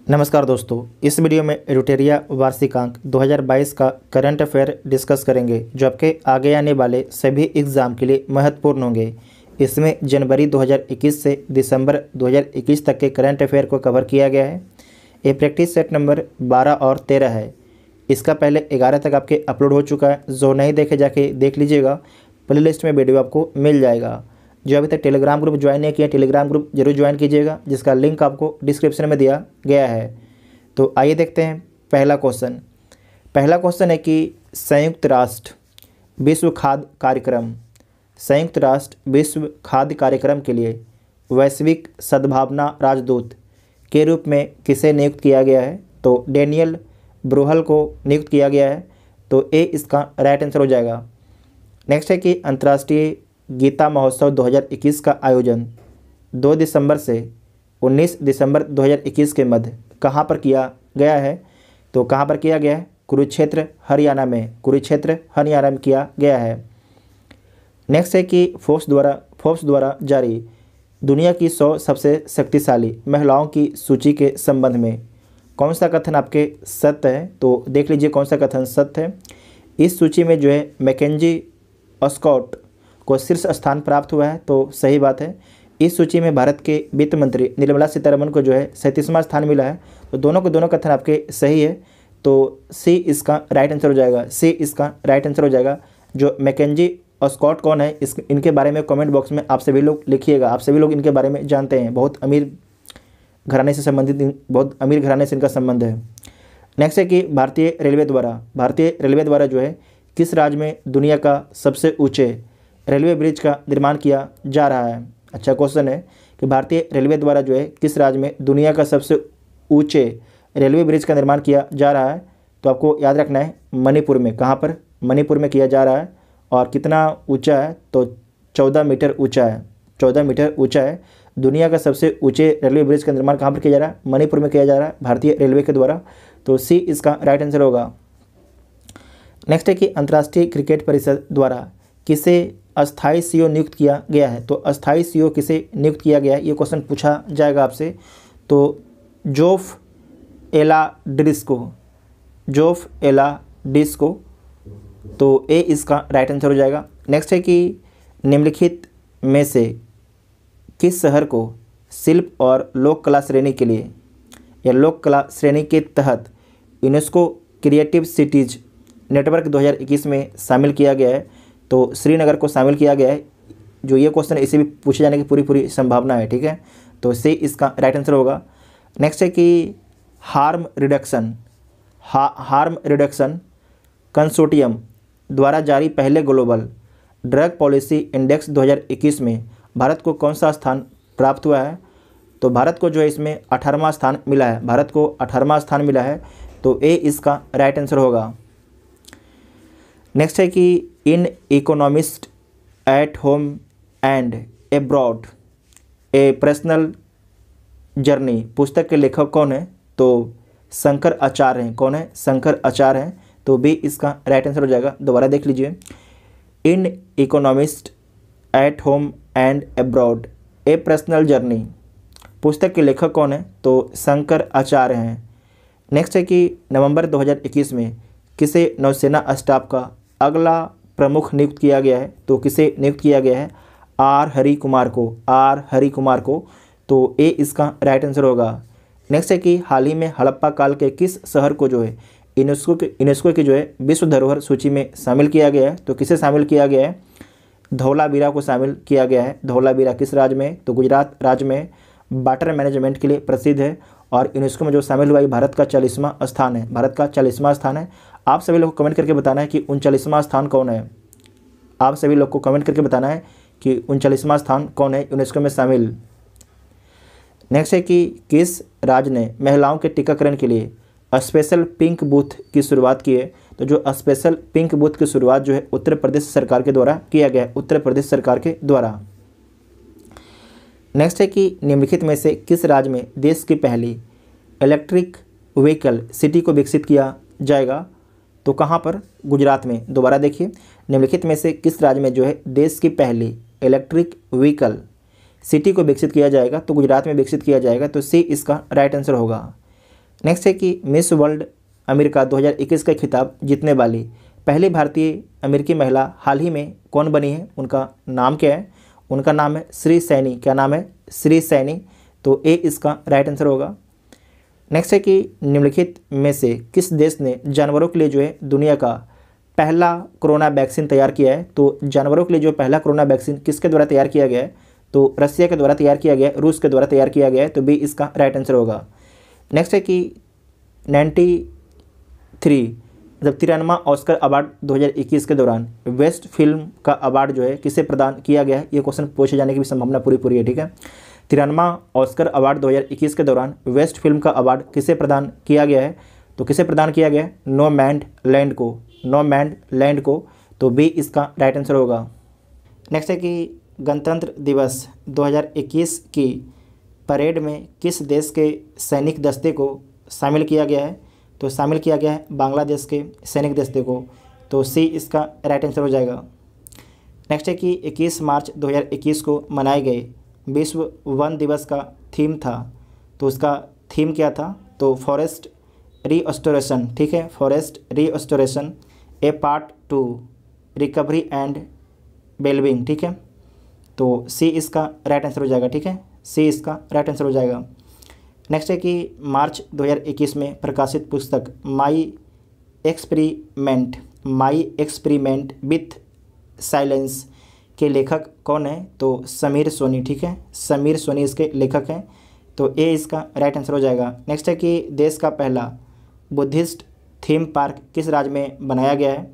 नमस्कार दोस्तों, इस वीडियो में रोटेरिया वार्षिकांक 2022 का करंट अफेयर डिस्कस करेंगे जो आपके आगे आने वाले सभी एग्ज़ाम के लिए महत्वपूर्ण होंगे। इसमें जनवरी 2021 से दिसंबर 2021 तक के करंट अफेयर को कवर किया गया है। ये प्रैक्टिस सेट नंबर 12 और 13 है। इसका पहले 11 तक आपके अपलोड हो चुका है। जो नहीं देखे जाके देख लीजिएगा, प्ले लिस्ट में वीडियो आपको मिल जाएगा। जो अभी तक टेलीग्राम ग्रुप ज्वाइन नहीं किया, टेलीग्राम ग्रुप जरूर ज्वाइन कीजिएगा, जिसका लिंक आपको डिस्क्रिप्शन में दिया गया है। तो आइए देखते हैं पहला क्वेश्चन है कि संयुक्त राष्ट्र विश्व खाद्य कार्यक्रम के लिए वैश्विक सद्भावना राजदूत के रूप में किसे नियुक्त किया गया है? तो डेनियल ब्रूहल को नियुक्त किया गया है। तो ए इसका राइट आंसर हो जाएगा। नेक्स्ट है कि अंतर्राष्ट्रीय गीता महोत्सव 2021 का आयोजन 2 दिसंबर से 19 दिसंबर 2021 के मध्य कहाँ पर किया गया है? तो कहाँ पर किया गया है? कुरुक्षेत्र हरियाणा में किया गया है। नेक्स्ट है कि फोर्ब्स द्वारा जारी दुनिया की 100 सबसे शक्तिशाली महिलाओं की सूची के संबंध में कौन सा कथन आपके सत्य है? तो देख लीजिए कौन सा कथन सत्य है। इस सूची में जो है मैकेंजी ऑस्कॉट को शीर्ष स्थान प्राप्त हुआ है, तो सही बात है। इस सूची में भारत के वित्त मंत्री निर्मला सीतारमण को जो है 37वां स्थान मिला है। तो दोनों कथन आपके सही है। तो सी इसका राइट आंसर हो जाएगा। जो मैकेंजी ऑस्कॉट कौन है, इनके बारे में कमेंट बॉक्स में आप सभी लोग लिखिएगा। आप सभी लोग इनके बारे में जानते हैं, बहुत अमीर घराने से इनका संबंध है। नेक्स्ट है कि भारतीय रेलवे द्वारा जो है किस राज्य में दुनिया का सबसे ऊँचे रेलवे ब्रिज का निर्माण किया जा रहा है? अच्छा क्वेश्चन है कि भारतीय रेलवे द्वारा जो है किस राज्य में दुनिया का सबसे ऊंचे रेलवे ब्रिज का निर्माण किया जा रहा है? तो आपको याद रखना है मणिपुर में। कहाँ पर? मणिपुर में किया जा रहा है। और कितना ऊंचा है? तो 14 मीटर ऊंचा है। दुनिया का सबसे ऊंचे रेलवे ब्रिज का निर्माण कहाँ पर किया जा रहा है? मणिपुर में किया जा रहा है, भारतीय रेलवे के द्वारा। तो सी इसका राइट आंसर होगा। नेक्स्ट है कि अंतर्राष्ट्रीय क्रिकेट परिषद द्वारा किसे अस्थाई सीईओ नियुक्त किया गया है? तो अस्थाई सीईओ किसे नियुक्त किया गया है, ये क्वेश्चन पूछा जाएगा आपसे। तो जोफ एला डिस्को, तो ए इसका राइट आंसर हो जाएगा। नेक्स्ट है कि निम्नलिखित में से किस शहर को शिल्प और लोक कला श्रेणी के लिए या लोक कला श्रेणी के तहत यूनेस्को क्रिएटिव सिटीज नेटवर्क 2021 में शामिल किया गया है? तो श्रीनगर को शामिल किया गया है। जो ये क्वेश्चन इसे भी पूछे जाने की पूरी संभावना है, ठीक है। तो सी इसका राइट आंसर होगा। नेक्स्ट है कि हार्म रिडक्शन कंसोर्टियम द्वारा जारी पहले ग्लोबल ड्रग पॉलिसी इंडेक्स 2021 में भारत को कौन सा स्थान प्राप्त हुआ है? तो भारत को जो है इसमें 18वां स्थान मिला है। तो ए इसका राइट आंसर होगा। नेक्स्ट है कि an economist at home and abroad a personal journey पुस्तक के लेखक कौन है? तो शंकर आचार्य हैं। कौन है? शंकर आचार्य हैं। तो बी इसका राइट आंसर हो जाएगा। दोबारा देख लीजिए, an economist at home and abroad a personal journey पुस्तक के लेखक कौन है? तो शंकर आचार्य हैं। नेक्स्ट है कि नवंबर 2021 में किसे नौसेना स्टाफ का अगला प्रमुख नियुक्त किया गया है? तो किसे नियुक्त किया गया है? आर हरि कुमार को। तो ए इसका राइट आंसर होगा। नेक्स्ट है कि हाल ही में हड़प्पा काल के किस शहर को जो है यूनेस्को की जो है विश्व धरोहर सूची में शामिल किया गया है? तो किसे शामिल किया गया है? धौलावीरा को शामिल किया गया है। धौलावीरा किस राज्य में? तो गुजरात राज्य में वाटर मैनेजमेंट के लिए प्रसिद्ध है। और यूनेस्को में जो शामिल हुआ है भारत का 40वां स्थान है। आप सभी लोग को कमेंट करके बताना है कि 39वां स्थान कौन है। यूनेस्को में शामिल। नेक्स्ट है कि किस राज्य ने महिलाओं के टीकाकरण के लिए स्पेशल पिंक बूथ की शुरुआत की है? तो जो स्पेशल पिंक बूथ की शुरुआत जो है उत्तर प्रदेश सरकार के द्वारा किया गया है, नेक्स्ट है कि निम्नलिखित में से किस राज्य में देश की पहली इलेक्ट्रिक व्हीकल सिटी को विकसित किया जाएगा? तो कहाँ पर? गुजरात में। दोबारा देखिए, निम्नलिखित में से किस राज्य में जो है देश की पहली इलेक्ट्रिक व्हीकल सिटी को विकसित किया जाएगा? तो गुजरात में विकसित किया जाएगा। तो सी इसका राइट आंसर होगा। नेक्स्ट है कि मिस वर्ल्ड अमेरिका 2021 का खिताब जीतने वाली पहली भारतीय अमेरिकी महिला हाल ही में कौन बनी है, उनका नाम क्या है? उनका नाम है श्री सैनी। क्या नाम है? श्री सैनी। तो ए इसका राइट आंसर होगा। नेक्स्ट है कि निम्नलिखित में से किस देश ने जानवरों के लिए जो है दुनिया का पहला कोरोना वैक्सीन तैयार किया है? तो जानवरों के लिए जो पहला कोरोना वैक्सीन किसके द्वारा तैयार किया गया है? तो रसिया के द्वारा तैयार किया गया है, रूस के द्वारा तैयार किया गया है। तो बी इसका राइट आंसर होगा। नेक्स्ट है कि 93वां ऑस्कर अवार्ड 2021 के दौरान बेस्ट फिल्म का अवार्ड जो है किसे प्रदान किया गया है? ये क्वेश्चन पूछे जाने की भी संभावना पूरी है, ठीक है। 93वां ऑस्कर अवार्ड 2021 के दौरान बेस्ट फिल्म का अवार्ड किसे प्रदान किया गया है? तो किसे प्रदान किया गया है? नोमैडलैंड को। नोमैडलैंड को। तो बी इसका राइट आंसर होगा। नेक्स्ट है कि गणतंत्र दिवस 2021 की परेड में किस देश के सैनिक दस्ते को शामिल किया गया है? तो शामिल किया गया है बांग्लादेश के सैनिक दस्ते को। तो सी इसका राइट आंसर हो जाएगा। नेक्स्ट है कि 21 मार्च 2021 को मनाए गए विश्व वन दिवस का थीम था। तो उसका थीम क्या था? तो फॉरेस्ट रीस्टोरेशन, ठीक है। Forest restoration A part 2 recovery and wellbeing, ठीक है। तो सी इसका राइट आंसर हो जाएगा, ठीक है। सी इसका राइट आंसर हो जाएगा। नेक्स्ट है कि मार्च 2021 में प्रकाशित पुस्तक माई एक्सपेरिमेंट विथ साइलेंस के लेखक कौन है? तो समीर सोनी, ठीक है। समीर सोनी इसके लेखक हैं। तो ए इसका राइट आंसर हो जाएगा। नेक्स्ट है कि देश का पहला बुद्धिस्ट थीम पार्क किस राज्य में बनाया गया है?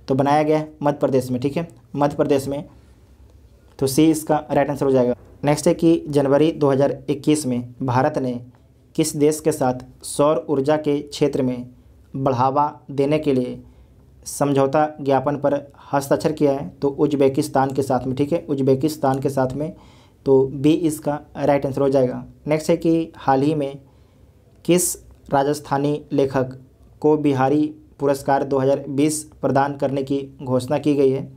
तो बनाया गया है मध्य प्रदेश में, ठीक है। मध्य प्रदेश में। तो सी इसका राइट आंसर हो जाएगा। नेक्स्ट है कि जनवरी 2021 में भारत ने किस देश के साथ सौर ऊर्जा के क्षेत्र में बढ़ावा देने के लिए समझौता ज्ञापन पर हस्ताक्षर किया है? तो उज्बेकिस्तान के साथ में, ठीक है। उज्बेकिस्तान के साथ में। तो बी इसका राइट आंसर हो जाएगा। नेक्स्ट है कि हाल ही में किस राजस्थानी लेखक को बिहारी पुरस्कार 2020 प्रदान करने की घोषणा की गई है?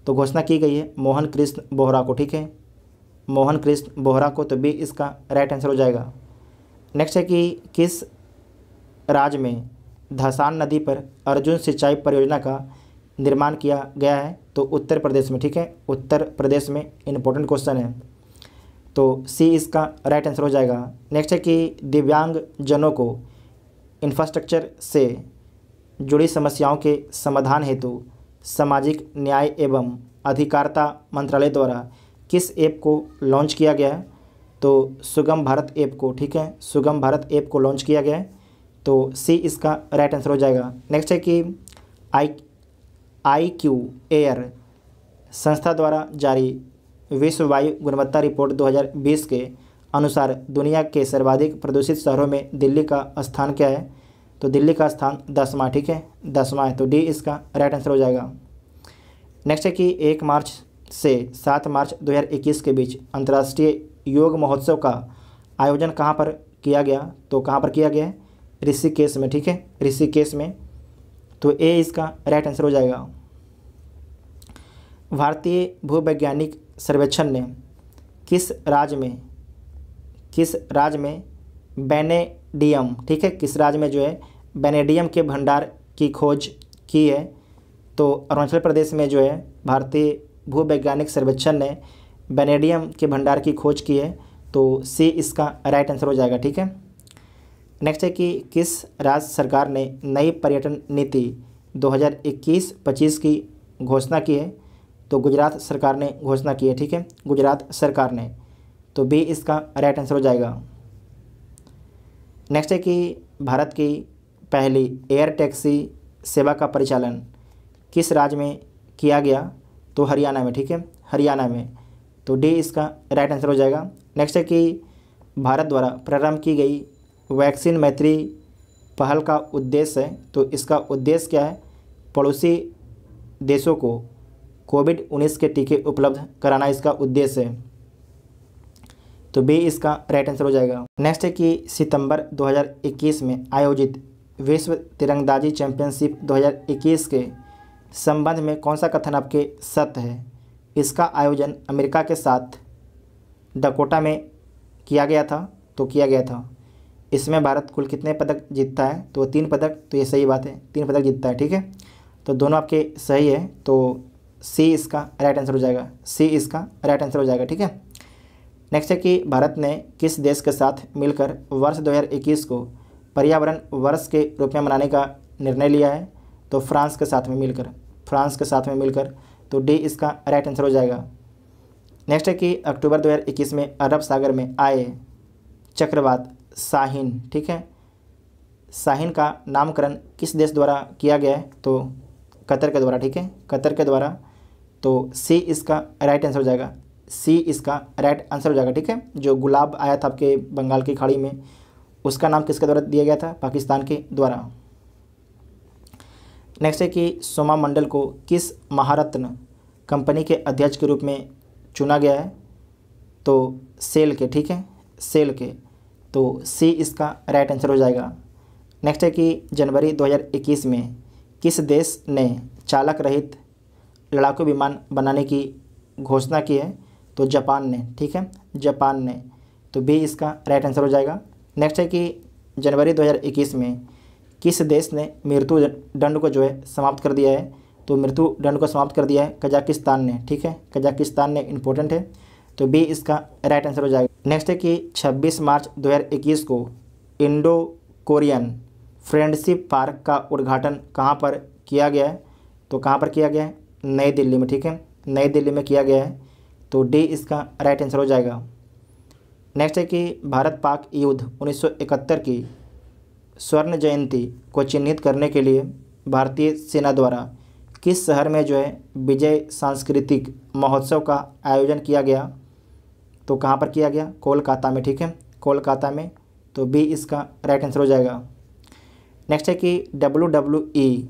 तो घोषणा की गई है मोहन कृष्ण बोहरा को, ठीक है। मोहन कृष्ण बोहरा को। तो बी इसका राइट आंसर हो जाएगा। नेक्स्ट है कि किस राज्य में धसान नदी पर अर्जुन सिंचाई परियोजना का निर्माण किया गया है? तो उत्तर प्रदेश में, ठीक है। उत्तर प्रदेश में। इंपॉर्टेंट क्वेश्चन है। तो सी इसका राइट आंसर हो जाएगा। नेक्स्ट है कि दिव्यांग जनों को इंफ्रास्ट्रक्चर से जुड़ी समस्याओं के समाधान हेतु सामाजिक न्याय एवं अधिकारिता मंत्रालय द्वारा किस ऐप को लॉन्च किया गया है? तो सुगम भारत ऐप को, ठीक है। सुगम भारत ऐप को लॉन्च किया गया है। तो सी इसका राइट आंसर हो जाएगा। नेक्स्ट है कि IQAir संस्था द्वारा जारी विश्व वायु गुणवत्ता रिपोर्ट 2020 के अनुसार दुनिया के सर्वाधिक प्रदूषित शहरों में दिल्ली का स्थान क्या है? तो दिल्ली का स्थान 10वां, ठीक है। 10वां है। तो डी इसका राइट आंसर हो जाएगा। नेक्स्ट है कि 1 मार्च से 7 मार्च 2021 के बीच अंतर्राष्ट्रीय योग महोत्सव का आयोजन कहाँ पर किया गया? तो कहाँ पर किया गया है? ऋषिकेश में, ठीक है। ऋषिकेश में। तो ए इसका राइट आंसर हो जाएगा। भारतीय भूवैज्ञानिक सर्वेक्षण ने किस राज्य में वेनेडियम, ठीक है, किस राज्य में जो है वेनेडियम के भंडार की खोज की है? तो अरुणाचल प्रदेश में जो है भारतीय भूवैज्ञानिक सर्वेक्षण ने वेनेडियम के भंडार की खोज की है। तो सी इसका राइट आंसर हो जाएगा, ठीक है। नेक्स्ट है कि किस राज्य सरकार ने नई पर्यटन नीति 2021-25 की घोषणा की है? तो गुजरात सरकार ने घोषणा की है, ठीक है। गुजरात सरकार ने। तो बी इसका राइट आंसर हो जाएगा। नेक्स्ट है कि भारत की पहली एयर टैक्सी सेवा का परिचालन किस राज्य में किया गया? तो हरियाणा में, ठीक है। हरियाणा में। तो डी इसका राइट आंसर हो जाएगा। नेक्स्ट है कि भारत द्वारा प्रारंभ की गई वैक्सीन मैत्री पहल का उद्देश्य है। तो इसका उद्देश्य क्या है? पड़ोसी देशों को कोविड-19 के टीके उपलब्ध कराना इसका उद्देश्य है। तो बी इसका राइट आंसर हो जाएगा। नेक्स्ट है कि सितंबर 2021 में आयोजित विश्व तीरंदाजी चैंपियनशिप 2021 के संबंध में कौन सा कथन आपके सत्य है? इसका आयोजन अमेरिका के साथ डकोटा में किया गया था। तो किया गया था। इसमें भारत कुल कितने पदक जीतता है, तो 3 पदक। तो ये सही बात है, 3 पदक जीतता है, ठीक है। तो दोनों आपके सही है, तो सी इसका राइट आंसर हो जाएगा, सी इसका राइट आंसर हो जाएगा, ठीक है। नेक्स्ट है कि भारत ने किस देश के साथ मिलकर वर्ष 2021 को पर्यावरण वर्ष के रूप में मनाने का निर्णय लिया है, तो फ्रांस के साथ में मिलकर, फ्रांस के साथ में मिलकर, तो डी इसका राइट आंसर हो जाएगा। नेक्स्ट है कि अक्टूबर 2021 में अरब सागर में आए चक्रवात शाहीन, ठीक है, शाहीन का नामकरण किस देश द्वारा किया गया है, तो कतर के द्वारा, ठीक है, कतर के द्वारा। तो सी इसका राइट आंसर हो जाएगा, सी इसका राइट आंसर हो जाएगा, ठीक है। जो गुलाब आया था आपके बंगाल की खाड़ी में, उसका नाम किसके द्वारा दिया गया था, पाकिस्तान के द्वारा। नेक्स्ट है कि सोमा मंडल को किस महारत्न कंपनी के अध्यक्ष के रूप में चुना गया है, तो सेल के, ठीक है, सेल के। तो सी इसका राइट आंसर हो जाएगा। नेक्स्ट है कि जनवरी 2021 में किस देश ने चालक रहित लड़ाकू विमान बनाने की घोषणा की है, तो जापान ने, ठीक है, जापान ने। तो बी इसका राइट आंसर हो जाएगा। नेक्स्ट है कि जनवरी 2021 में किस देश ने मृत्यु दंड को जो है समाप्त कर दिया है, तो मृत्यु दंड को समाप्त कर दिया है कजाकिस्तान ने, ठीक है, कजाकिस्तान ने, इंपॉर्टेंट है। तो बी इसका राइट आंसर हो जाएगा। नेक्स्ट है कि 26 मार्च 2021 को इंडो कोरियन फ्रेंडशिप पार्क का उद्घाटन कहाँ पर किया गया है, तो कहाँ पर किया गया है, नई दिल्ली में, ठीक है, नई दिल्ली में किया गया है। तो डी इसका राइट आंसर हो जाएगा। नेक्स्ट है कि भारत पाक युद्ध 1971 की स्वर्ण जयंती को चिन्हित करने के लिए भारतीय सेना द्वारा किस शहर में जो है विजय सांस्कृतिक महोत्सव का आयोजन किया गया, तो कहाँ पर किया गया, कोलकाता में, ठीक है, कोलकाता में। तो बी इसका राइट आंसर हो जाएगा। नेक्स्ट है कि WWE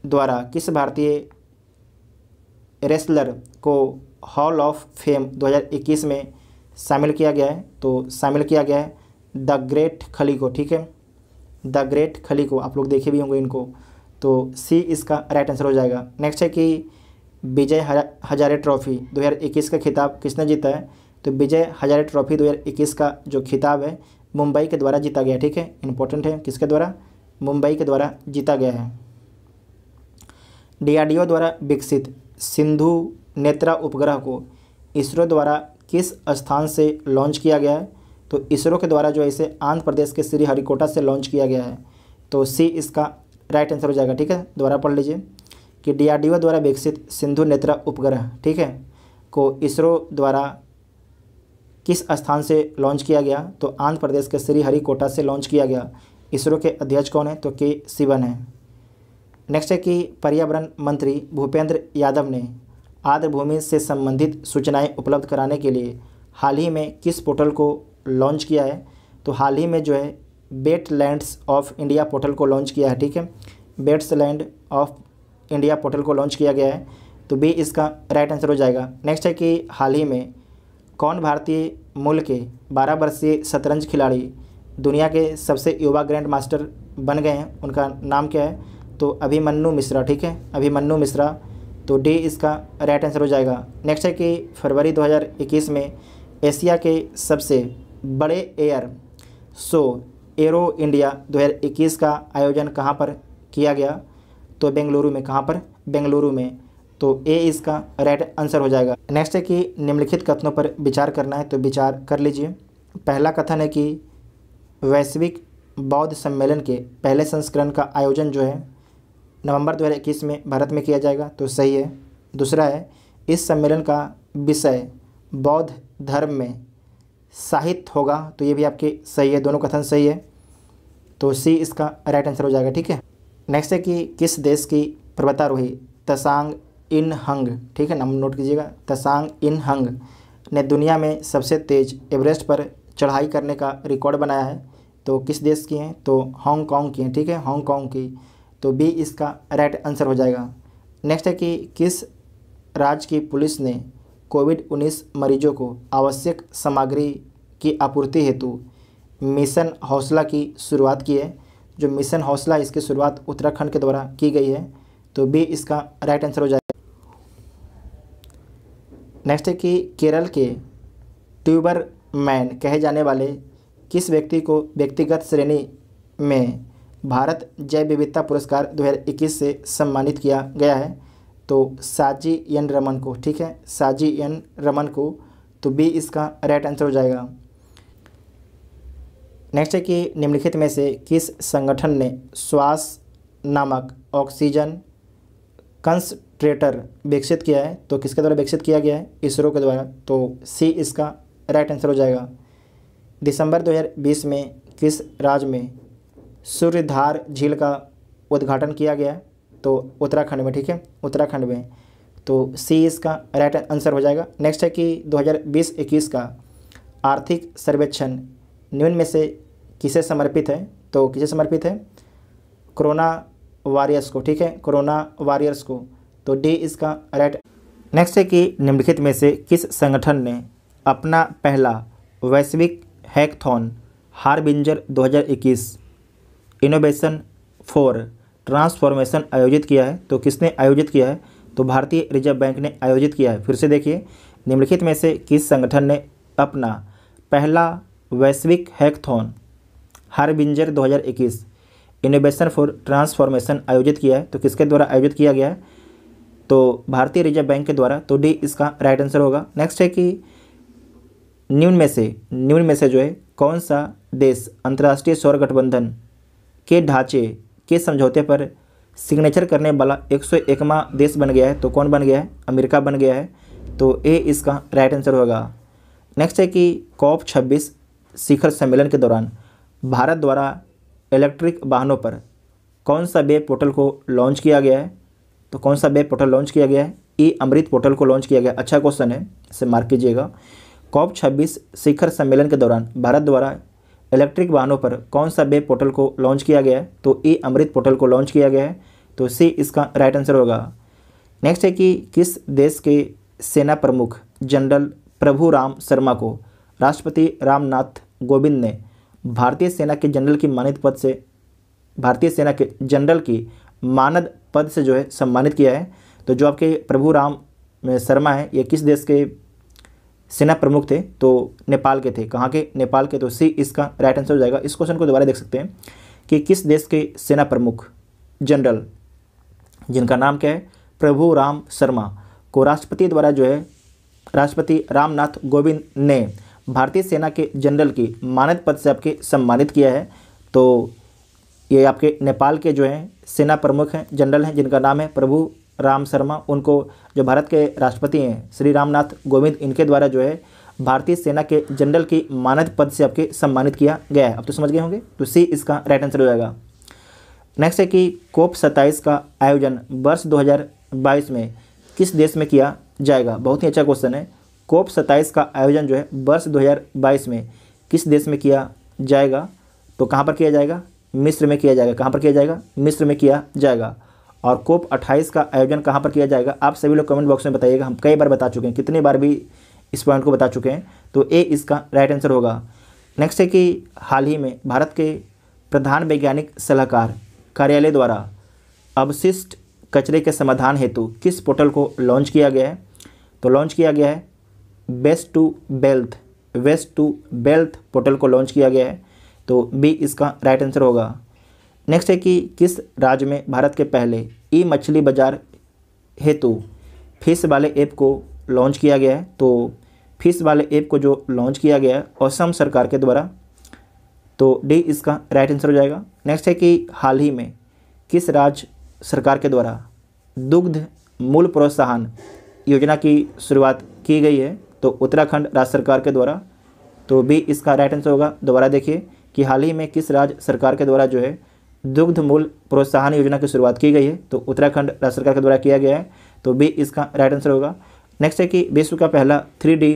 द्वारा किस भारतीय रेसलर को हॉल ऑफ फेम 2021 में शामिल किया गया है, तो शामिल किया गया है द ग्रेट खली को, ठीक है, द ग्रेट खली को। आप लोग देखे भी होंगे इनको। तो सी इसका राइट आंसर हो जाएगा। नेक्स्ट है कि विजय हजारे ट्रॉफी 2021 का खिताब किसने जीता है, तो विजय हजारे ट्रॉफी 2021 का जो खिताब है मुंबई के द्वारा जीता गया, ठीक है, इंपॉर्टेंट है, किसके द्वारा, मुंबई के द्वारा जीता गया है। DRDO द्वारा विकसित सिंधु नेत्रा उपग्रह को इसरो द्वारा किस स्थान से लॉन्च किया गया है, तो इसरो के द्वारा जो है इसे आंध्र प्रदेश के श्रीहरिकोटा से लॉन्च किया गया है। तो सी इसका राइट आंसर हो जाएगा, ठीक है। दोबारा पढ़ लीजिए कि DRDO द्वारा विकसित सिंधु नेत्रा उपग्रह, ठीक है, को इसरो द्वारा किस स्थान से लॉन्च किया गया, तो आंध्र प्रदेश के श्रीहरिकोटा से लॉन्च किया गया। इसरो के अध्यक्ष कौन है, तो के सिवन है। नेक्स्ट है कि पर्यावरण मंत्री भूपेंद्र यादव ने आर्द्रभूमि से संबंधित सूचनाएं उपलब्ध कराने के लिए हाल ही में किस पोर्टल को लॉन्च किया है, तो हाल ही में जो है वेटलैंड्स ऑफ इंडिया पोर्टल को लॉन्च किया है, ठीक है, वेटलैंड ऑफ इंडिया पोर्टल को लॉन्च किया गया है। तो बी इसका राइट आंसर हो जाएगा। नेक्स्ट है कि हाल ही में कौन भारतीय मूल के 12 वर्षीय शतरंज खिलाड़ी दुनिया के सबसे युवा ग्रैंड मास्टर बन गए हैं, उनका नाम क्या है, तो अभिमन्यु मिश्रा, ठीक है, अभिमन्यु मिश्रा। तो डी इसका राइट आंसर हो जाएगा। नेक्स्ट है कि फरवरी 2021 में एशिया के सबसे बड़े एयर शो एरो इंडिया 2021 का आयोजन कहाँ पर किया गया, तो बेंगलुरु में, कहाँ पर, बेंगलुरु में। तो ए इसका राइट आंसर हो जाएगा। नेक्स्ट है कि निम्नलिखित कथनों पर विचार करना है, तो विचार कर लीजिए। पहला कथन है कि वैश्विक बौद्ध सम्मेलन के पहले संस्करण का आयोजन जो है नवंबर 2021 में भारत में किया जाएगा, तो सही है। दूसरा है इस सम्मेलन का विषय बौद्ध धर्म में साहित्य होगा, तो ये भी आपके सही है, दोनों कथन सही है। तो सी इसका राइट आंसर हो जाएगा, ठीक है। नेक्स्ट है कि किस देश की पर्वतारोही त्सांग इन हंग, ठीक है, नाम नोट कीजिएगा, त्सांग इन हंग ने दुनिया में सबसे तेज एवरेस्ट पर चढ़ाई करने का रिकॉर्ड बनाया है, तो किस देश की हैं, तो हांगकांग की हैं, ठीक है, हांगकांग की। तो बी इसका राइट आंसर हो जाएगा। नेक्स्ट है कि किस राज्य की पुलिस ने कोविड-19 मरीजों को आवश्यक सामग्री की आपूर्ति हेतु मिशन हौसला की शुरुआत की है, जो मिशन हौसला इसकी शुरुआत उत्तराखंड के द्वारा की गई है। तो बी इसका राइट आंसर हो जाएगा। नेक्स्ट है कि केरल के ट्यूबर मैन कहे जाने वाले किस व्यक्ति को व्यक्तिगत श्रेणी में भारत जैव विविधता पुरस्कार 2021 से सम्मानित किया गया है? तो साजी एन रमन को। ठीक है, साजी एन रमन को। तो बी इसका राइट आंसर हो जाएगा। नेक्स्ट है कि निम्नलिखित में से किस संगठन ने श्वास नामक ऑक्सीजन कंसंट्रेटर विकसित किया है? तो किसके द्वारा विकसित किया गया है? इसरो के द्वारा। तो सी इसका राइट आंसर हो जाएगा। दिसंबर 2020 में किस राज्य में सूर्यधार झील का उद्घाटन किया गया है? तो उत्तराखंड में। ठीक है, उत्तराखंड में। तो सी इसका राइट आंसर हो जाएगा। नेक्स्ट है कि 2020-21 का आर्थिक सर्वेक्षण निम्न में से किसे समर्पित है? तो किसे समर्पित है? कोरोना वॉरियर्स को। ठीक है, कोरोना वॉरियर्स को। तो डी इसका राइट। नेक्स्ट है कि निम्नलिखित में से किस संगठन ने अपना पहला वैश्विक hackathon harbinger 2021 innovation for transformation आयोजित किया है? तो किसने आयोजित किया है? तो भारतीय रिजर्व बैंक ने आयोजित किया है। फिर से देखिए, निम्नलिखित में से किस संगठन ने अपना पहला वैश्विक hackathon harbinger 2021 innovation for transformation आयोजित किया है? तो किसके द्वारा आयोजित किया गया है? तो भारतीय रिजर्व बैंक के द्वारा। तो डी इसका राइट आंसर होगा। नेक्स्ट है कि निम्न में से जो है कौन सा देश अंतर्राष्ट्रीय सौर गठबंधन के ढांचे के समझौते पर सिग्नेचर करने वाला 101वां देश बन गया है? तो कौन बन गया है? अमेरिका बन गया है। तो ए इसका राइट आंसर होगा। नेक्स्ट है कि COP26 शिखर सम्मेलन के दौरान भारत द्वारा इलेक्ट्रिक वाहनों पर कौन सा वेब पोर्टल को लॉन्च किया गया है? तो कौन सा वेब पोर्टल लॉन्च किया गया है? ई अमृत पोर्टल को लॉन्च किया गया। अच्छा क्वेश्चन है, इसे मार्क कीजिएगा। COP26 शिखर सम्मेलन के दौरान भारत द्वारा इलेक्ट्रिक वाहनों पर कौन सा वेब पोर्टल को लॉन्च किया गया है? तो ई अमृत पोर्टल को लॉन्च किया गया है। तो सी इसका राइट आंसर होगा। नेक्स्ट है कि किस देश के सेना प्रमुख जनरल प्रभु राम शर्मा को राष्ट्रपति रामनाथ कोविंद ने भारतीय सेना के जनरल की मानद पद से जो है सम्मानित किया है? तो जो आपके प्रभु राम शर्मा है, ये किस देश के सेना प्रमुख थे? तो नेपाल के थे। कहाँ के? नेपाल के। तो सी इसका राइट आंसर हो जाएगा। इस क्वेश्चन को दोबारा देख सकते हैं कि किस देश के सेना प्रमुख जनरल जिनका नाम क्या है? प्रभु राम शर्मा को राष्ट्रपति द्वारा जो है राष्ट्रपति रामनाथ कोविंद ने भारतीय सेना के जनरल की मानद पद से आपके सम्मानित किया है। तो ये आपके नेपाल के जो हैं सेना प्रमुख हैं, जनरल हैं, जिनका नाम है प्रभु राम शर्मा। उनको जो भारत के राष्ट्रपति हैं श्री रामनाथ कोविंद, इनके द्वारा जो है भारतीय सेना के जनरल की मानद पद से आपके सम्मानित किया गया है। अब तो समझ गए होंगे। तो सी इसका राइट आंसर हो जाएगा। नेक्स्ट है कि COP27 का आयोजन वर्ष 2022 में किस देश में किया जाएगा? बहुत ही अच्छा क्वेश्चन है। COP27 का आयोजन जो है वर्ष 2022 में किस देश में किया जाएगा? तो कहाँ पर किया जाएगा? मिस्र में किया जाएगा। कहाँ पर किया जाएगा? मिस्र में किया जाएगा। और COP28 का आयोजन कहाँ पर किया जाएगा? आप सभी लोग कमेंट बॉक्स में बताइएगा। हम कई बार बता चुके हैं, कितनी बार भी इस पॉइंट को बता चुके हैं। तो ए इसका राइट आंसर होगा। नेक्स्ट है कि हाल ही में भारत के प्रधान वैज्ञानिक सलाहकार कार्यालय द्वारा अवशिष्ट कचरे के समाधान हेतु किस पोर्टल को लॉन्च किया गया है? तो लॉन्च किया गया है वेस्ट टू वेल्थ पोर्टल को लॉन्च किया गया है। तो बी इसका राइट आंसर होगा। नेक्स्ट है कि किस राज्य में भारत के पहले ई मछली बाजार हेतु फिश वाले ऐप को लॉन्च किया गया है? तो फिश वाले ऐप को जो लॉन्च किया गया है असम सरकार के द्वारा। तो डी इसका राइट आंसर हो जाएगा। नेक्स्ट है कि हाल ही में किस राज्य सरकार के द्वारा दुग्ध मूल्य प्रोत्साहन योजना की शुरुआत की गई है? तो उत्तराखंड राज्य सरकार के द्वारा। तो बी इसका राइट आंसर होगा। दोबारा देखिए कि हाल ही में किस राज्य सरकार के द्वारा जो है दुग्ध मूल्य प्रोत्साहन योजना की शुरुआत की गई है? तो उत्तराखंड राज्य सरकार के द्वारा किया गया है। तो बी इसका राइट आंसर होगा। नेक्स्ट है कि विश्व का पहला 3D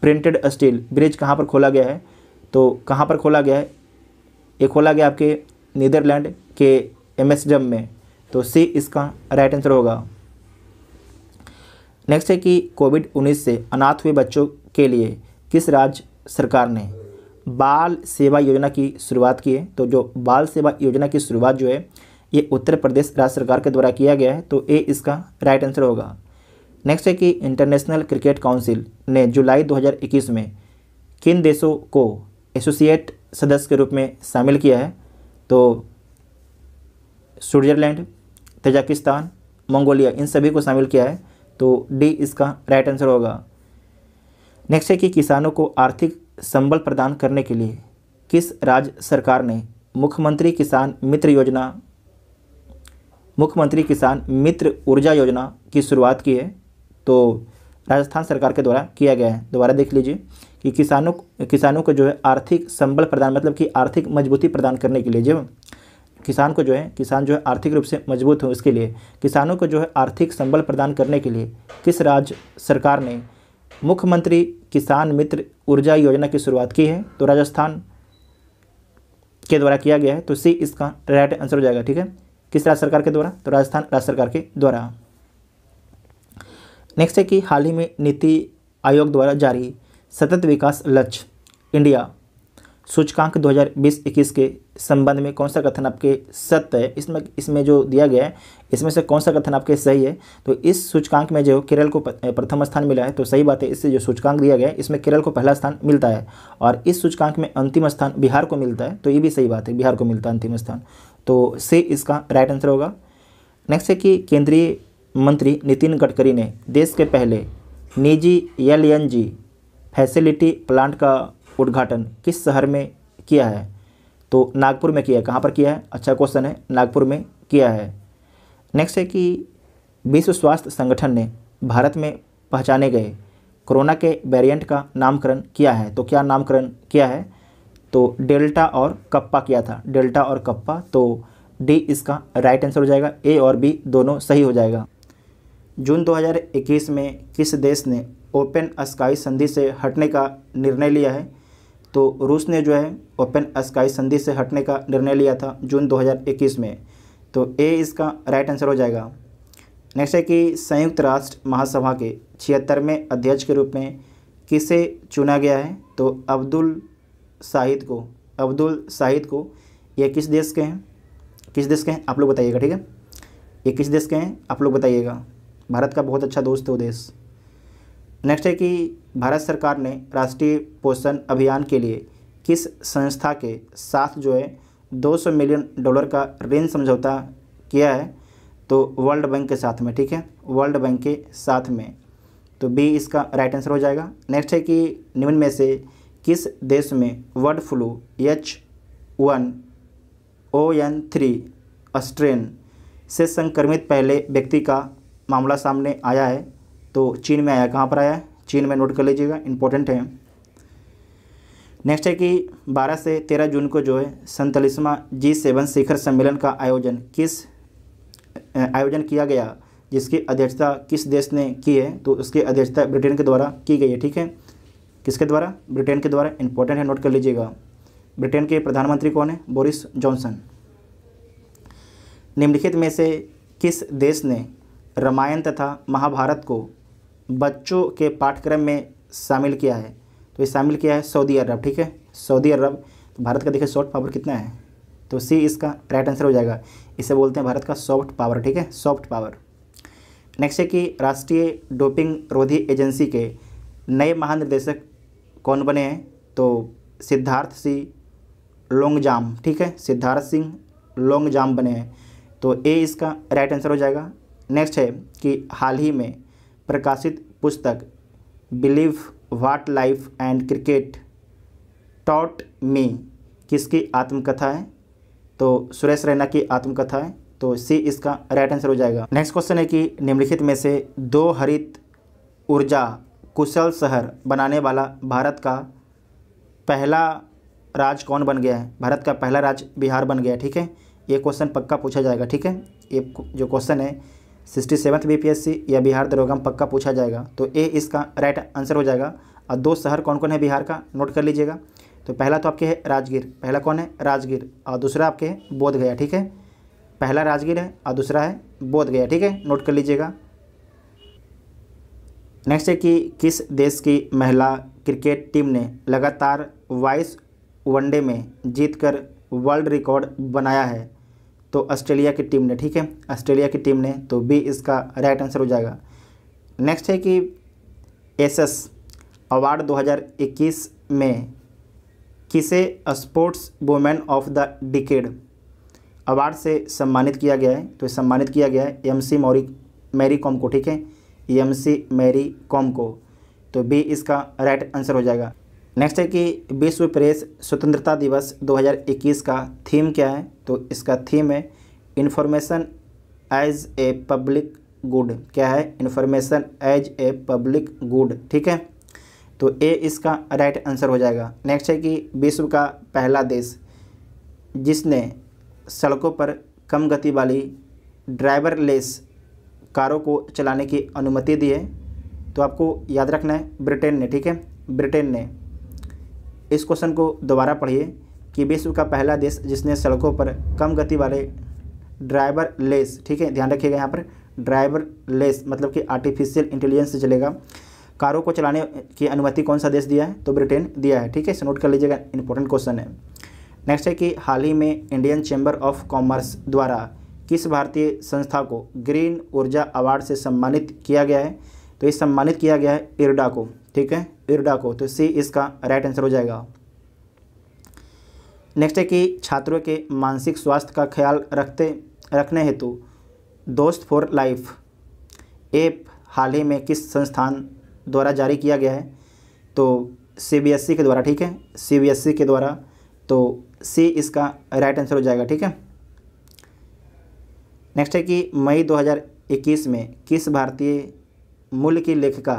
प्रिंटेड स्टील ब्रिज कहाँ पर खोला गया है? तो कहाँ पर खोला गया है? ये खोला गया आपके नीदरलैंड के एम्स्टर्डम में। तो सी इसका राइट आंसर होगा। नेक्स्ट है कि कोविड-19 से अनाथ हुए बच्चों के लिए किस राज्य सरकार ने बाल सेवा योजना की शुरुआत की है? तो जो बाल सेवा योजना की शुरुआत जो है ये उत्तर प्रदेश राज्य सरकार के द्वारा किया गया है। तो ए इसका राइट आंसर होगा। नेक्स्ट है कि इंटरनेशनल क्रिकेट काउंसिल ने जुलाई 2021 में किन देशों को एसोसिएट सदस्य के रूप में शामिल किया है? तो स्विट्जरलैंड, तजाकिस्तान, मंगोलिया, इन सभी को शामिल किया है। तो डी इसका राइट आंसर होगा। नेक्स्ट है कि किसानों को आर्थिक संबल प्रदान करने के लिए किस राज्य सरकार ने मुख्यमंत्री किसान मित्र ऊर्जा योजना की शुरुआत की है? तो राजस्थान सरकार के द्वारा किया गया है। दोबारा देख लीजिए कि किसानों को जो है आर्थिक संबल प्रदान, मतलब कि आर्थिक मजबूती प्रदान करने के लिए, जो किसान जो है आर्थिक रूप से मजबूत हो, इसके लिए किसानों को जो है आर्थिक संबल प्रदान करने के लिए किस राज्य सरकार ने मुख्यमंत्री किसान मित्र ऊर्जा योजना की शुरुआत की है? तो राजस्थान के द्वारा किया गया है। तो सी इसका राइट आंसर हो जाएगा। ठीक है, किस राज्य सरकार के द्वारा? तो राजस्थान राज्य सरकार के द्वारा। नेक्स्ट है कि हाल ही में नीति आयोग द्वारा जारी सतत विकास लक्ष्य इंडिया सूचकांक 2020-21 के संबंध में कौन सा कथन आपके सत्य है? इसमें जो दिया गया है इसमें से कौन सा कथन आपके सही है? तो इस सूचकांक में जो केरल को प्रथम स्थान मिला है, तो सही बात है। इससे जो सूचकांक दिया गया है इसमें केरल को पहला स्थान मिलता है और इस सूचकांक में अंतिम स्थान बिहार को मिलता है। तो ये भी सही बात है, बिहार को मिलता है अंतिम स्थान। तो से इसका राइट आंसर होगा। नेक्स्ट है कि केंद्रीय मंत्री नितिन गडकरी ने देश के पहले निजी LNG फैसिलिटी प्लांट का उद्घाटन किस शहर में किया है? तो नागपुर में किया है। कहाँ पर किया है? अच्छा क्वेश्चन है, नागपुर में किया है। नेक्स्ट है कि विश्व स्वास्थ्य संगठन ने भारत में पहचाने गए कोरोना के वेरिएंट का नामकरण किया है। तो क्या नामकरण किया है? तो डेल्टा और कप्पा किया था, डेल्टा और कप्पा। तो डी इसका राइट आंसर हो जाएगा। ए और बी दोनों सही हो जाएगा। जून 2021 में किस देश ने ओपन स्काई संधि से हटने का निर्णय लिया है? तो रूस ने जो है ओपन स्काई संधि से हटने का निर्णय लिया था जून 2021 में। तो ए इसका राइट आंसर हो जाएगा। नेक्स्ट है कि संयुक्त राष्ट्र महासभा के 76वें अध्यक्ष के रूप में किसे चुना गया है? तो अब्दुल शाहिद को। ये किस देश के हैं आप लोग बताइएगा। ठीक है, ये किस देश के हैं आप लोग बताइएगा। भारत का बहुत अच्छा दोस्त है वो देश। नेक्स्ट है कि भारत सरकार ने राष्ट्रीय पोषण अभियान के लिए किस संस्था के साथ जो है $200 मिलियन का ऋण समझौता किया है? तो वर्ल्ड बैंक के साथ में। ठीक है, वर्ल्ड बैंक के साथ में। तो बी इसका राइट आंसर हो जाएगा। नेक्स्ट है कि निम्न में से किस देश में बर्ड फ्लू H1N1 स्ट्रेन से संक्रमित पहले व्यक्ति का मामला सामने आया है? तो चीन में आया। कहाँ पर आया है? चीन में। नोट कर लीजिएगा, इंपॉर्टेंट है। नेक्स्ट है कि 12 से 13 जून को जो है 47वां G7 शिखर सम्मेलन का आयोजन किया गया, जिसकी अध्यक्षता किस देश ने की है? तो उसकी अध्यक्षता ब्रिटेन के द्वारा की गई है। ठीक है, किसके द्वारा? ब्रिटेन के द्वारा। इंपॉर्टेंट है, नोट कर लीजिएगा। ब्रिटेन के प्रधानमंत्री कौन है? Boris Johnson. निम्नलिखित में से किस देश ने रामायण तथा महाभारत को बच्चों के पाठ्यक्रम में शामिल किया है? तो ये शामिल किया है सऊदी अरब। ठीक है, सऊदी अरब। तो भारत का देखिए सॉफ्ट पावर कितना है? तो सी इसका राइट आंसर हो जाएगा। इसे बोलते हैं भारत का सॉफ्ट पावर। ठीक है, सॉफ्ट पावर। नेक्स्ट है कि राष्ट्रीय डोपिंग रोधी एजेंसी के नए महानिदेशक कौन बने हैं? तो सिद्धार्थ सिंह लोंगजाम। ठीक है, सिद्धार्थ सिंह लोंगजाम बने हैं। तो ए इसका राइट आंसर हो जाएगा। नेक्स्ट है कि हाल ही में प्रकाशित पुस्तक believe what life and cricket taught me किसकी आत्मकथा है? तो सुरेश रैना की आत्मकथा है। तो सी इसका राइट आंसर हो जाएगा। नेक्स्ट क्वेश्चन है कि निम्नलिखित में से 2 हरित ऊर्जा कुशल शहर बनाने वाला भारत का पहला राज्य कौन बन गया है? भारत का पहला राज्य बिहार बन गया। ठीक है, ये क्वेश्चन पक्का पूछा जाएगा। ठीक है, ये जो क्वेश्चन है 67th BPSC या बिहार दरोगा में पक्का पूछा जाएगा। तो ए इसका राइट आंसर हो जाएगा। और 2 शहर कौन कौन है बिहार का? नोट कर लीजिएगा। तो पहला तो आपके है राजगीर। पहला कौन है? राजगीर। और दूसरा आपके है बोधगया। ठीक है, पहला राजगीर है और दूसरा है बोधगया। ठीक है, नोट कर लीजिएगा। नेक्स्ट है कि किस देश की महिला क्रिकेट टीम ने लगातार 22 वनडे में जीतकर वर्ल्ड रिकॉर्ड बनाया है? तो ऑस्ट्रेलिया की टीम ने। ठीक है, ऑस्ट्रेलिया की टीम ने। तो बी इसका राइट आंसर हो जाएगा। नेक्स्ट है कि एसएस अवार्ड 2021 में किसे sports women of the decade award से सम्मानित किया गया है? तो सम्मानित किया गया है एमसी मैरी कॉम को, ठीक है, एमसी मैरी कॉम को। तो बी इसका राइट आंसर हो जाएगा। नेक्स्ट है कि विश्व प्रेस स्वतंत्रता दिवस 2021 का थीम क्या है? तो इसका थीम है information as a public good. क्या है? Information as a public good, ठीक है। तो ए इसका राइट आंसर हो जाएगा। नेक्स्ट है कि विश्व का पहला देश जिसने सड़कों पर कम गति वाली ड्राइवरलेस कारों को चलाने की अनुमति दी है, तो आपको याद रखना है ब्रिटेन ने, ठीक है, ब्रिटेन ने। इस क्वेश्चन को दोबारा पढ़िए कि विश्व का पहला देश जिसने सड़कों पर कम गति वाले ड्राइवरलेस, ठीक है, ध्यान रखिएगा यहाँ पर ड्राइवरलेस मतलब कि आर्टिफिशियल इंटेलिजेंस से चलेगा, कारों को चलाने की अनुमति कौन सा देश दिया है? तो ब्रिटेन दिया है, ठीक है, इसे नोट कर लीजिएगा, इंपॉर्टेंट क्वेश्चन है। नेक्स्ट है कि हाल ही में इंडियन चैम्बर ऑफ कॉमर्स द्वारा किस भारतीय संस्था को ग्रीन ऊर्जा अवार्ड से सम्मानित किया गया है? तो ये सम्मानित किया गया है इरडा को, ठीक है, इरडा को। तो सी इसका राइट आंसर हो जाएगा। नेक्स्ट है कि छात्रों के मानसिक स्वास्थ्य का ख्याल रखने हेतु दोस्त फॉर लाइफ ऐप हाल ही में किस संस्थान द्वारा जारी किया गया है? तो सीबीएसई के द्वारा, ठीक है, सीबीएसई के द्वारा। तो सी इसका राइट आंसर हो जाएगा, ठीक है। नेक्स्ट है कि मई 2021 में किस भारतीय मूल की लेखिका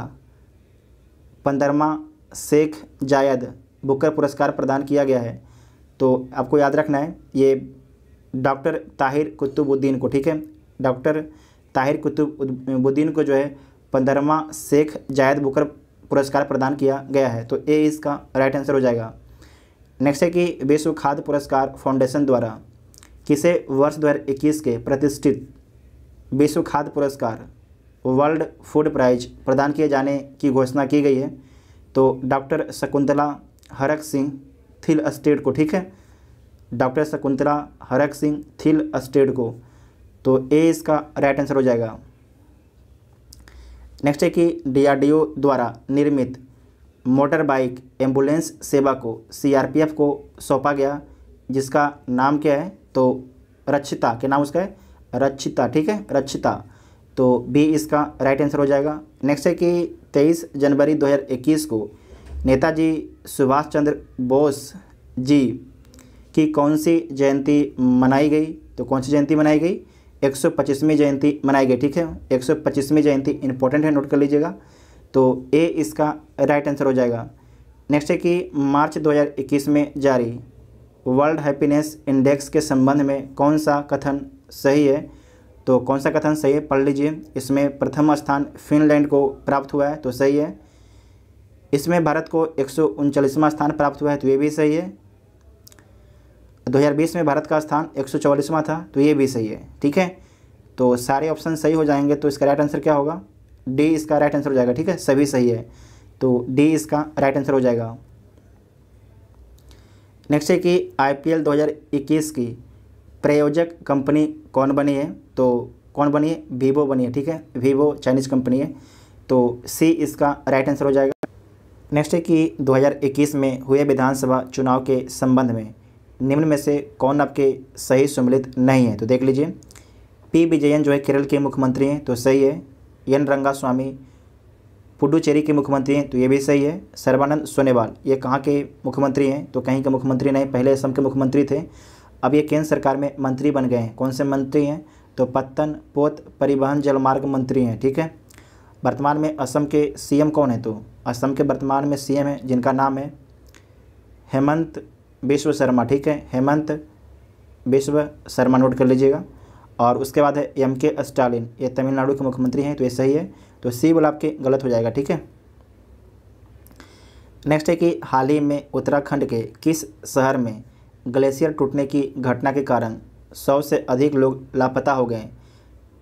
15वां शेख जायद बुकर पुरस्कार प्रदान किया गया है? तो आपको याद रखना है ये डॉक्टर ताहिर कुतुबुद्दीन को, ठीक है, डॉक्टर ताहिर कुतुबुद्दीन को जो है 15वां शेख जायद बुकर पुरस्कार प्रदान किया गया है। तो ए इसका राइट आंसर हो जाएगा। नेक्स्ट है कि विश्व खाद्य पुरस्कार फाउंडेशन द्वारा किसे वर्ष 2021 के प्रतिष्ठित विश्व खाद्य पुरस्कार वर्ल्ड फूड प्राइज प्रदान किए जाने की घोषणा की गई है? तो doctor Shakuntala Harak Singh Thiel state को, ठीक है, doctor Shakuntala Harak Singh Thiel state को। तो ए इसका राइट आंसर हो जाएगा। नेक्स्ट है कि डीआरडीओ द्वारा निर्मित मोटर बाइक एम्बुलेंस सेवा को सीआरपीएफ को सौंपा गया जिसका नाम क्या है? तो रक्षिता, के नाम उसका है रक्षिता, ठीक है, रक्षिता। तो बी इसका राइट आंसर हो जाएगा। नेक्स्ट है कि 23 जनवरी 2021 को नेताजी सुभाष चंद्र बोस जी की कौन सी जयंती मनाई गई? तो कौन सी जयंती मनाई गई? 125वीं जयंती मनाई गई, ठीक है, 125वीं जयंती इंपॉर्टेंट है, नोट कर लीजिएगा। तो ए इसका राइट आंसर हो जाएगा। नेक्स्ट है कि मार्च 2021 में जारी वर्ल्ड हैप्पीनेस इंडेक्स के संबंध में कौन सा कथन सही है? तो कौन सा कथन सही है पढ़ लीजिए। इसमें प्रथम स्थान फिनलैंड को प्राप्त हुआ है, तो सही है। इसमें भारत को 139वां स्थान प्राप्त हुआ है, तो ये भी सही है। 2020 में भारत का स्थान 144वां था, तो ये भी सही है, ठीक है। तो सारे ऑप्शन सही हो जाएंगे, तो इसका राइट आंसर क्या होगा? डी इसका राइट आंसर हो जाएगा, ठीक है, सभी सही है, तो डी इसका राइट आंसर हो जाएगा। नेक्स्ट है कि आईपीएल 2021 की प्रायोजक कंपनी कौन बनी है? तो कौन बनी है? वीवो बनी है, ठीक है, वीवो चाइनीज़ कंपनी है। तो सी इसका राइट आंसर हो जाएगा। नेक्स्ट है कि 2021 में हुए विधानसभा चुनाव के संबंध में निम्न में से कौन आपके सही सम्मिलित नहीं है? तो देख लीजिए, पी विजयन जो है केरल के मुख्यमंत्री हैं, तो सही है। एन रंगास्वामी पुडुचेरी के मुख्यमंत्री हैं, तो ये भी सही है। सर्बानंद सोनोवाल ये कहाँ के मुख्यमंत्री हैं? तो कहीं के मुख्यमंत्री नहीं, पहले असम के मुख्यमंत्री थे, अब ये केंद्र सरकार में मंत्री बन गए हैं। कौन से मंत्री हैं? तो पत्तन पोत परिवहन जलमार्ग मंत्री हैं, ठीक है। वर्तमान में असम के सीएम कौन है? तो असम के वर्तमान में सीएम है जिनका नाम है हेमंत बिश्व शर्मा, ठीक है, हेमंत बिश्व शर्मा, नोट कर लीजिएगा। और उसके बाद है एम.के. स्टालिन, ये तमिलनाडु के मुख्यमंत्री हैं, तो ये सही है। तो सी बोला आपके गलत हो जाएगा, ठीक है। नेक्स्ट है कि हाल ही में उत्तराखंड के किस शहर में ग्लेशियर टूटने की घटना के कारण 100 से अधिक लोग लापता हो गए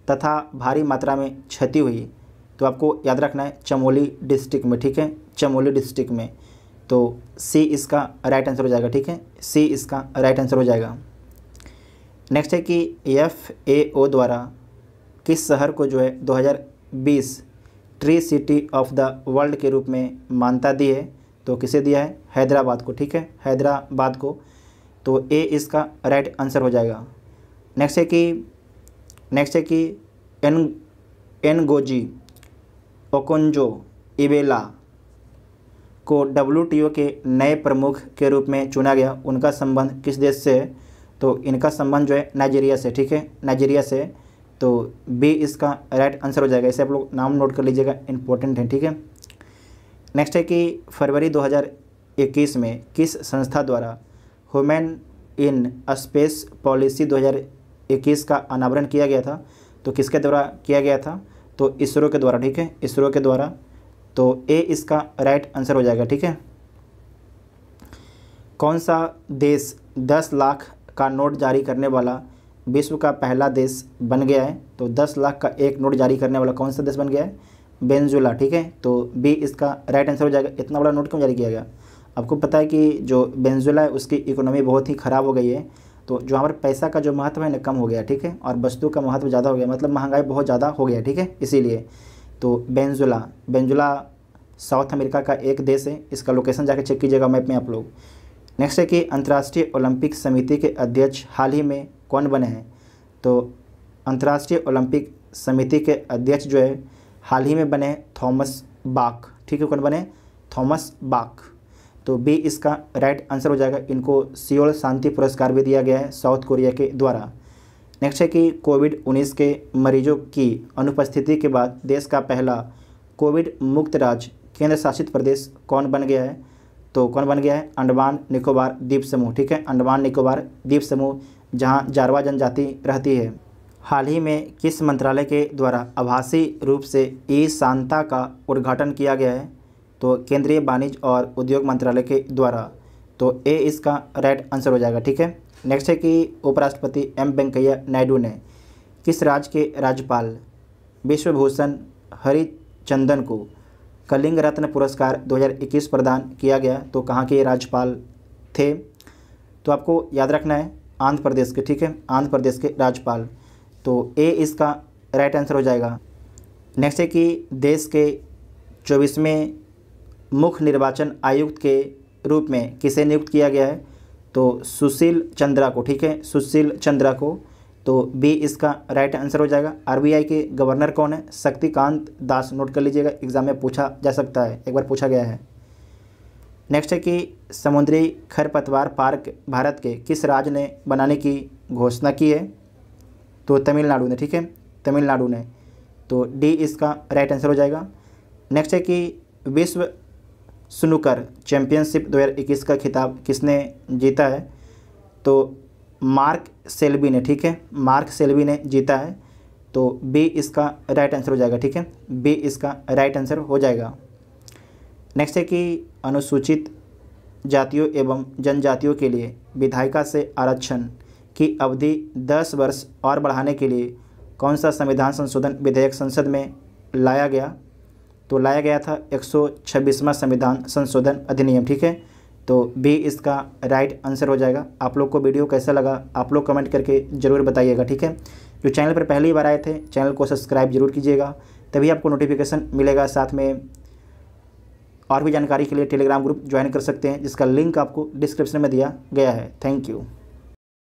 तथा भारी मात्रा में क्षति हुई? तो आपको याद रखना है चमोली डिस्ट्रिक्ट में, ठीक है, चमोली डिस्ट्रिक्ट में। तो सी इसका राइट आंसर हो जाएगा, ठीक है, सी इसका राइट आंसर हो जाएगा। नेक्स्ट है कि FAO द्वारा किस शहर को जो है 2020 tree city of the world के रूप में मान्यता दी है? तो किसे दिया है? हैदराबाद को, ठीक है, हैदराबाद को। तो ए इसका राइट आंसर हो जाएगा। नेक्स्ट है कि एनगोजी ओकोंजो-इवेला को WTO के नए प्रमुख के रूप में चुना गया। उनका संबंध किस देश से है? तो इनका संबंध जो है नाइजीरिया से, ठीक है, नाइजीरिया से। तो बी इसका राइट आंसर हो जाएगा। इसे आप लोग नाम नोट कर लीजिएगा, इंपॉर्टेंट है, ठीक है। नेक्स्ट है कि फरवरी 2021 में किस संस्था द्वारा वुमेन इन स्पेस पॉलिसी 2021 का अनावरण किया गया था? तो किसके द्वारा किया गया था? तो इसरो के द्वारा, ठीक है, इसरो के द्वारा। तो ए इसका राइट आंसर हो जाएगा, ठीक है। कौन सा देश 10 लाख का नोट जारी करने वाला विश्व का पहला देश बन गया है? तो 10 लाख का एक नोट जारी करने वाला कौन सा देश बन गया है? वेनेजुएला, ठीक है। तो बी इसका राइट आंसर हो जाएगा। इतना बड़ा नोट क्यों जारी किया गया? आपको पता है कि जो वेनेजुएला है उसकी इकोनॉमी बहुत ही ख़राब हो गई है। तो जो हमारे पैसा का जो महत्व है ना कम हो गया, ठीक है, और वस्तु का महत्व ज़्यादा हो गया, मतलब महंगाई बहुत ज़्यादा हो गया, ठीक है, इसीलिए। तो वेनेजुएला साउथ अमेरिका का एक देश है। इसका लोकेशन जाके चेक कीजिएगा मैप में आप लोग। नेक्स्ट है कि अंतर्राष्ट्रीय ओलंपिक समिति के अध्यक्ष हाल ही में कौन बने हैं? तो अंतर्राष्ट्रीय ओलंपिक समिति के अध्यक्ष जो है हाल ही में बने हैं थॉमस बाक, ठीक है। कौन बने? Thomas Bach. तो बी इसका राइट आंसर हो जाएगा। इनको सियोल शांति पुरस्कार भी दिया गया है साउथ कोरिया के द्वारा। नेक्स्ट है कि कोविड-19 के मरीजों की अनुपस्थिति के बाद देश का पहला कोविड मुक्त राज्य केंद्र शासित प्रदेश कौन बन गया है? तो कौन बन गया है? अंडमान निकोबार द्वीप समूह, ठीक है, अंडमान निकोबार द्वीप समूह, जहां जारवा जनजाति रहती है। हाल ही में किस मंत्रालय के द्वारा आभासी रूप से ई शांता का उद्घाटन किया गया है? तो केंद्रीय वाणिज्य और उद्योग मंत्रालय के द्वारा। तो ए इसका राइट आंसर हो जाएगा, ठीक है। नेक्स्ट है कि उपराष्ट्रपति एम वेंकैया नायडू ने किस राज्य के राज्यपाल विश्वभूषण हरिचंदन को कलिंग रत्न पुरस्कार 2021 प्रदान किया गया? तो कहाँ के राज्यपाल थे? तो आपको याद रखना है आंध्र प्रदेश के, ठीक है, आंध्र प्रदेश के राज्यपाल। तो ए इसका राइट आंसर हो जाएगा। नेक्स्ट है कि देश के 24वें मुख्य निर्वाचन आयुक्त के रूप में किसे नियुक्त किया गया है? तो सुशील चंद्रा को, ठीक है, सुशील चंद्रा को। तो बी इसका राइट आंसर हो जाएगा। आरबीआई के गवर्नर कौन है? शक्तिकांत दास। नोट कर लीजिएगा, एग्जाम में पूछा जा सकता है, एक बार पूछा गया है। नेक्स्ट है कि समुद्री खरपतवार पार्क भारत के किस राज्य ने बनाने की घोषणा की है? तो तमिलनाडु ने, ठीक है, तमिलनाडु ने। तो डी इसका राइट आंसर हो जाएगा। नेक्स्ट है कि विश्व स्नूकर चैंपियनशिप 2021 का खिताब किसने जीता है? तो मार्क सेल्बी ने, ठीक है, मार्क सेल्बी ने जीता है। तो बी इसका राइट आंसर हो जाएगा, ठीक है, बी इसका राइट आंसर हो जाएगा। नेक्स्ट है कि अनुसूचित जातियों एवं जनजातियों के लिए विधायिका से आरक्षण की अवधि 10 वर्ष और बढ़ाने के लिए कौन सा संविधान संशोधन विधेयक संसद में लाया गया? तो लाया गया था 126वां संविधान संशोधन अधिनियम, ठीक है। तो बी इसका राइट आंसर हो जाएगा। आप लोग को वीडियो कैसा लगा आप लोग कमेंट करके ज़रूर बताइएगा, ठीक है। जो चैनल पर पहली बार आए थे चैनल को सब्सक्राइब जरूर कीजिएगा, तभी आपको नोटिफिकेशन मिलेगा। साथ में और भी जानकारी के लिए टेलीग्राम ग्रुप ज्वाइन कर सकते हैं, जिसका लिंक आपको डिस्क्रिप्शन में दिया गया है। Thank you.